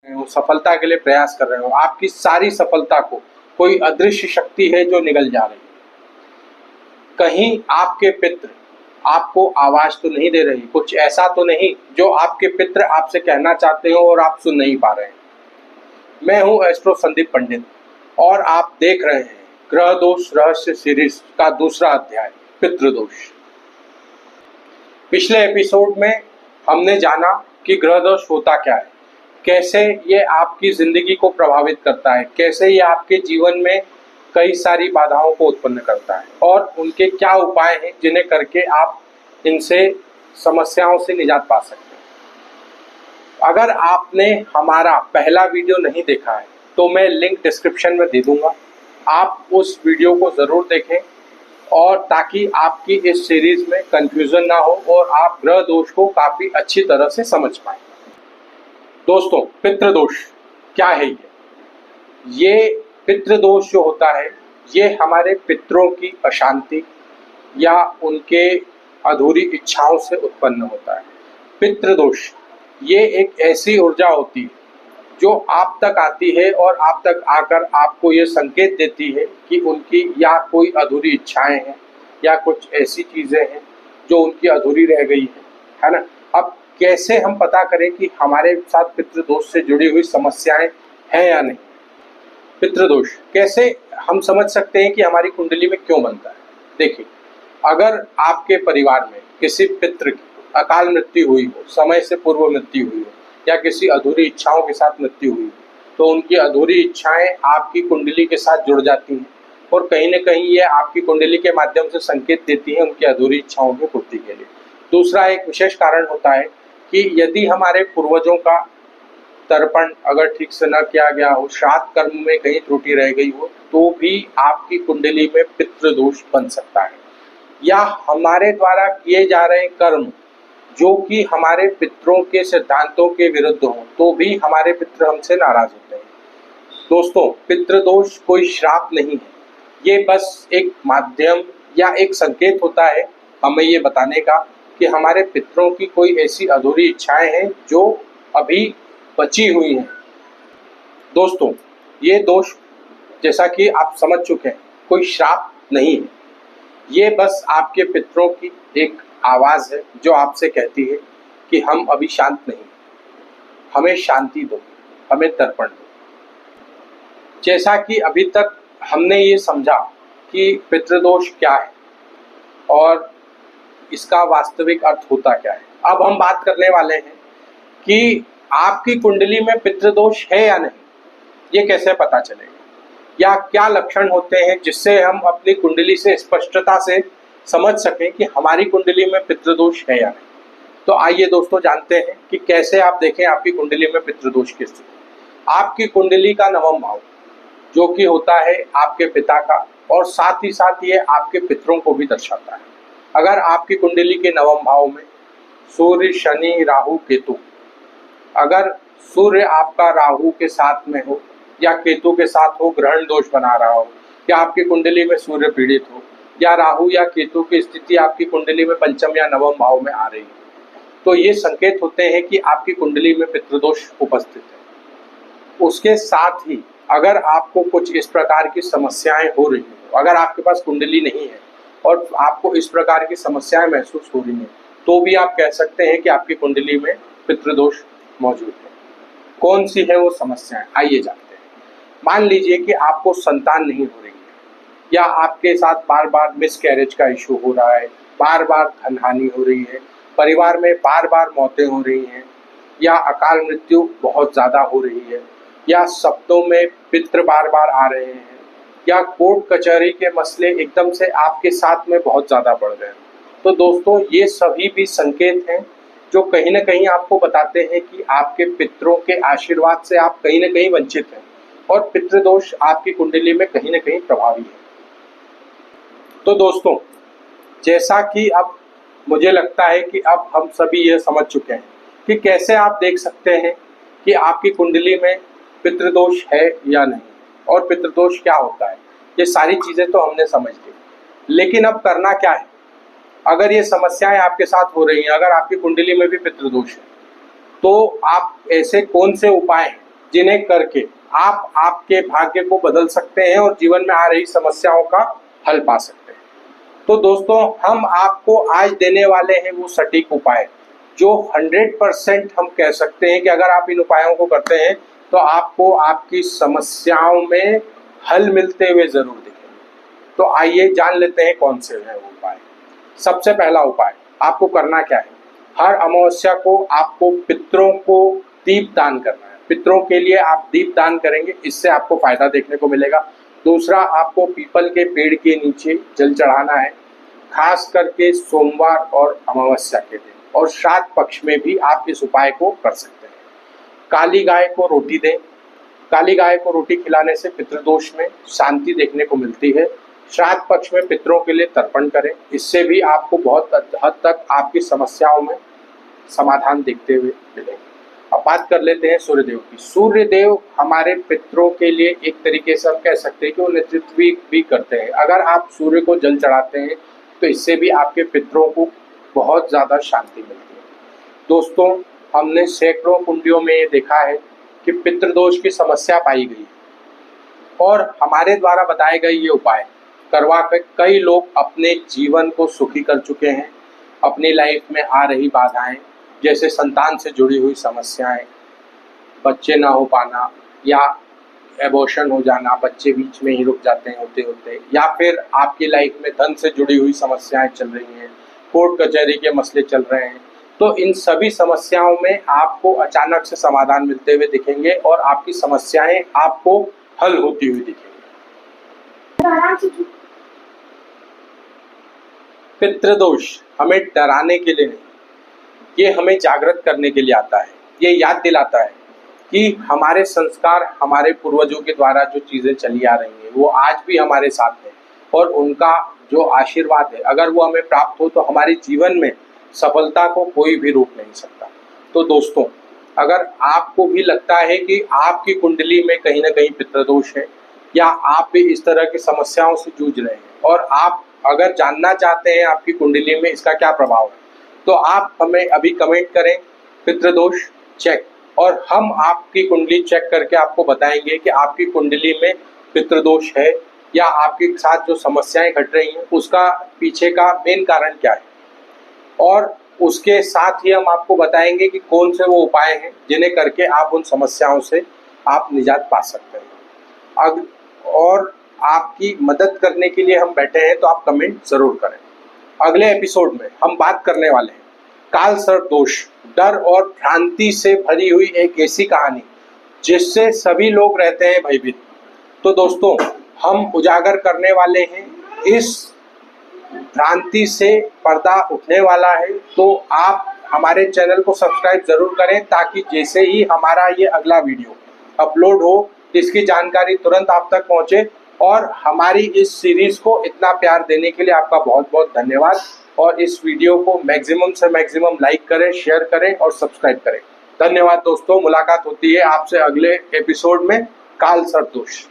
हो, सफलता के लिए प्रयास कर रहे हो, आपकी सारी सफलता को कोई अदृश्य शक्ति है जो निगल जा रही है। कहीं आपके पितृ आपको आवाज तो नहीं दे रही, कुछ ऐसा तो नहीं जो आपके पितृ आपसे कहना चाहते हो और आप सुन नहीं पा रहे हैं। मैं हूं एस्ट्रो संदीप पंडित और आप देख रहे हैं ग्रह दोष रहस्य सीरीज का दूसरा अध्याय, पितृदोष। पिछले एपिसोड में हमने जाना कि ग्रह दोष होता क्या है, कैसे ये आपकी जिंदगी को प्रभावित करता है, कैसे ये आपके जीवन में कई सारी बाधाओं को उत्पन्न करता है और उनके क्या उपाय हैं जिन्हें करके आप इनसे समस्याओं से निजात पा सकते हैं। अगर आपने हमारा पहला वीडियो नहीं देखा है तो मैं लिंक डिस्क्रिप्शन में दे दूंगा, आप उस वीडियो को ज़रूर देखें और ताकि आपकी इस सीरीज में कंफ्यूजन ना हो और आप ग्रह दोष को काफ़ी अच्छी तरह से समझ पाएं। दोस्तों, पितृदोष क्या है? ये पितृदोष जो होता है ये हमारे पितरों की अशांति या उनके अधूरी इच्छाओं से उत्पन्न होता है। पितृदोष ये एक ऐसी ऊर्जा होती है जो आप तक आती है और आप तक आकर आपको ये संकेत देती है कि उनकी या कोई अधूरी इच्छाएं हैं या कुछ ऐसी चीज़ें हैं जो उनकी अधूरी रह गई है ना। अब कैसे हम पता करें कि हमारे साथ पितृदोष से जुड़ी हुई समस्याएं हैं या नहीं? पितृदोष कैसे हम समझ सकते हैं कि हमारी कुंडली में क्यों बनता है? देखिए, अगर आपके परिवार में किसी पितृ की अकाल मृत्यु हुई हो, समय से पूर्व मृत्यु हुई हो या किसी अधूरी इच्छाओं के साथ मृत्यु हुई हो, तो उनकी अधूरी इच्छाएं आपकी कुंडली के साथ जुड़ जाती हैं और कहीं न कहीं ये आपकी कुंडली के माध्यम से संकेत देती हैं उनकी अधूरी इच्छाओं की पूर्ति के लिए। दूसरा एक विशेष कारण होता है कि यदि हमारे पूर्वजों का तर्पण अगर ठीक से न किया गया हो, श्राद्ध कर्म में कहीं त्रुटि रह गई हो, तो भी आपकी कुंडली में पितृदोष बन सकता है। या हमारे द्वारा किए जा रहे कर्म जो कि हमारे पितरों के सिद्धांतों के विरुद्ध हो, तो भी हमारे पितृ हमसे नाराज होते हैं। दोस्तों, पितृदोष कोई श्राप नहीं है, ये बस एक माध्यम या एक संकेत होता है हमें ये बताने का कि हमारे पितरों की कोई ऐसी अधूरी इच्छाएं हैं जो अभी बची हुई हैं। दोस्तों, ये दोष जैसा कि आप समझ चुके हैं कोई श्राप नहीं है, ये बस आपके पितरों की एक आवाज़ है जो आपसे कहती है कि हम अभी शांत नहीं, हमें शांति दो, हमें तर्पण दो। जैसा कि अभी तक हमने ये समझा कि पितृदोष क्या है और इसका वास्तविक अर्थ होता क्या है, अब हम बात करने वाले हैं कि आपकी कुंडली में पितृदोष है या नहीं, ये कैसे पता चलेगा या क्या लक्षण होते हैं जिससे हम अपनी कुंडली से स्पष्टता से समझ सकें कि हमारी कुंडली में पितृदोष है या नहीं। तो आइए दोस्तों जानते हैं कि कैसे आप देखें आपकी कुंडली में पितृदोष की स्थिति। आपकी कुंडली का नवम भाव जो कि होता है आपके पिता का और साथ ही साथ ये आपके पितरों को भी दर्शाता है। अगर आपकी कुंडली के नवम भाव में सूर्य, शनि, राहु, केतु, अगर सूर्य आपका राहु के साथ में हो या केतु के साथ हो, ग्रहण दोष बना रहा हो, या आपकी कुंडली में सूर्य पीड़ित हो या राहु या केतु की स्थिति आपकी कुंडली में पंचम या नवम भाव में आ रही है, तो ये संकेत होते हैं कि आपकी कुंडली में पितृदोष उपस्थित है। उसके साथ ही अगर आपको कुछ इस प्रकार की समस्याएं हो रही हैं, अगर आपके पास कुंडली नहीं है और आपको इस प्रकार की समस्याएं महसूस हो रही हैं, तो भी आप कह सकते हैं कि आपकी कुंडली में पितृदोष मौजूद है। कौन सी है वो समस्याएं, आइए जानते हैं। मान लीजिए कि आपको संतान नहीं हो रही है या आपके साथ बार बार मिसकैरेज का इशू हो रहा है, बार बार धनहानि हो रही है, परिवार में बार बार मौतें हो रही हैं या अकाल मृत्यु बहुत ज़्यादा हो रही है या सपनों में पितृ बार बार आ रहे हैं या कोर्ट कचहरी के मसले एकदम से आपके साथ में बहुत ज़्यादा बढ़ गए। तो दोस्तों, ये सभी भी संकेत हैं जो कहीं ना कहीं आपको बताते हैं कि आपके पितरों के आशीर्वाद से आप कहीं ना कहीं वंचित हैं और पितृदोष आपकी कुंडली में कहीं ना कहीं प्रभावी है। तो दोस्तों, जैसा कि अब मुझे लगता है कि अब हम सभी ये समझ चुके हैं कि कैसे आप देख सकते हैं कि आपकी कुंडली में पितृदोष है या नहीं और पितृदोष क्या होता है। ये सारी चीज़ें तो हमने समझ ली, लेकिन अब करना क्या है? अगर ये समस्याएं आपके साथ हो रही हैं, अगर आपकी कुंडली में भी पितृदोष है, तो आप ऐसे कौन से उपाय हैं जिन्हें करके आप आपके भाग्य को बदल सकते हैं और जीवन में आ रही समस्याओं का हल पा सकते हैं। तो दोस्तों, हम आपको आज देने वाले हैं वो सटीक उपाय जो 100% हम कह सकते हैं कि अगर आप इन उपायों को करते हैं तो आपको आपकी समस्याओं में हल मिलते हुए जरूर दिखेंगे। तो आइए जान लेते हैं कौन से हैं वो उपाय। सबसे पहला उपाय आपको करना क्या है, हर अमावस्या को आपको पितरों को दीप दान करना है। पितरों के लिए आप दीप दान करेंगे, इससे आपको फायदा देखने को मिलेगा। दूसरा, आपको पीपल के पेड़ के नीचे जल चढ़ाना है, खास करके सोमवार और अमावस्या के दिन, और श्राद्ध पक्ष में भी आप इस उपाय को कर सकते हैं। काली गाय को रोटी दें। काली गाय को रोटी खिलाने से पितृदोष में शांति देखने को मिलती है। श्राद्ध पक्ष में पितरों के लिए तर्पण करें, इससे भी आपको बहुत हद तक आपकी समस्याओं में समाधान देखते हुए मिलेंगे। अब बात कर लेते हैं सूर्यदेव की। सूर्यदेव हमारे पितरों के लिए एक तरीके से हम कह सकते हैं कि वो नेतृत्व भी करते हैं। अगर आप सूर्य को जल चढ़ाते हैं तो इससे भी आपके पितरों को बहुत ज़्यादा शांति मिलती है। दोस्तों, हमने सैकड़ों कुंडलियों में ये देखा है कि पितृदोष की समस्या पाई गई है और हमारे द्वारा बताए गए ये उपाय करवा कर कई लोग अपने जीवन को सुखी कर चुके हैं। अपनी लाइफ में आ रही बाधाएं, जैसे संतान से जुड़ी हुई समस्याएं, बच्चे ना हो पाना या एबॉर्शन हो जाना, बच्चे बीच में ही रुक जाते हैं होते होते, या फिर आपकी लाइफ में धन से जुड़ी हुई समस्याएं चल रही हैं, कोर्ट कचहरी के मसले चल रहे हैं, तो इन सभी समस्याओं में आपको अचानक से समाधान मिलते हुए दिखेंगे और आपकी समस्याएं आपको हल होती हुई दिखेंगी। पितृदोष हमें डराने के लिए नहीं, ये हमें जागृत करने के लिए आता है। ये याद दिलाता है कि हमारे संस्कार, हमारे पूर्वजों के द्वारा जो चीज़ें चली आ रही हैं वो आज भी हमारे साथ है और उनका जो आशीर्वाद है अगर वो हमें प्राप्त हो तो हमारे जीवन में सफलता को कोई भी रोक नहीं सकता। तो दोस्तों, अगर आपको भी लगता है कि आपकी कुंडली में कहीं ना कहीं पितृदोष है या आप भी इस तरह की समस्याओं से जूझ रहे हैं और आप अगर जानना चाहते हैं आपकी कुंडली में इसका क्या प्रभाव है, तो आप हमें अभी कमेंट करें पितृदोष चेक, और हम आपकी कुंडली चेक करके आपको बताएंगे कि आपकी कुंडली में पितृदोष है या आपके साथ जो समस्याएं घट रही हैं उसका पीछे का मेन कारण क्या है, और उसके साथ ही हम आपको बताएंगे कि कौन से वो उपाय हैं जिन्हें करके आप उन समस्याओं से आप निजात पा सकते हैं। और आपकी मदद करने के लिए हम बैठे हैं, तो आप कमेंट जरूर करें। अगले एपिसोड में हम बात करने वाले हैं काल सर्प दोष, डर और भ्रांति से भरी हुई एक ऐसी कहानी जिससे सभी लोग रहते हैं भयभीत। तो दोस्तों, हम उजागर करने वाले हैं, इस भ्रांति से पर्दा उठने वाला है। तो आप हमारे चैनल को सब्सक्राइब जरूर करें ताकि जैसे ही हमारा ये अगला वीडियो अपलोड हो इसकी जानकारी तुरंत आप तक पहुंचे। और हमारी इस सीरीज को इतना प्यार देने के लिए आपका बहुत बहुत धन्यवाद, और इस वीडियो को मैक्सिमम से मैक्सिमम लाइक करें, शेयर करें और सब्सक्राइब करें। धन्यवाद दोस्तों, मुलाकात होती है आपसे अगले एपिसोड में काल सर्प दोष।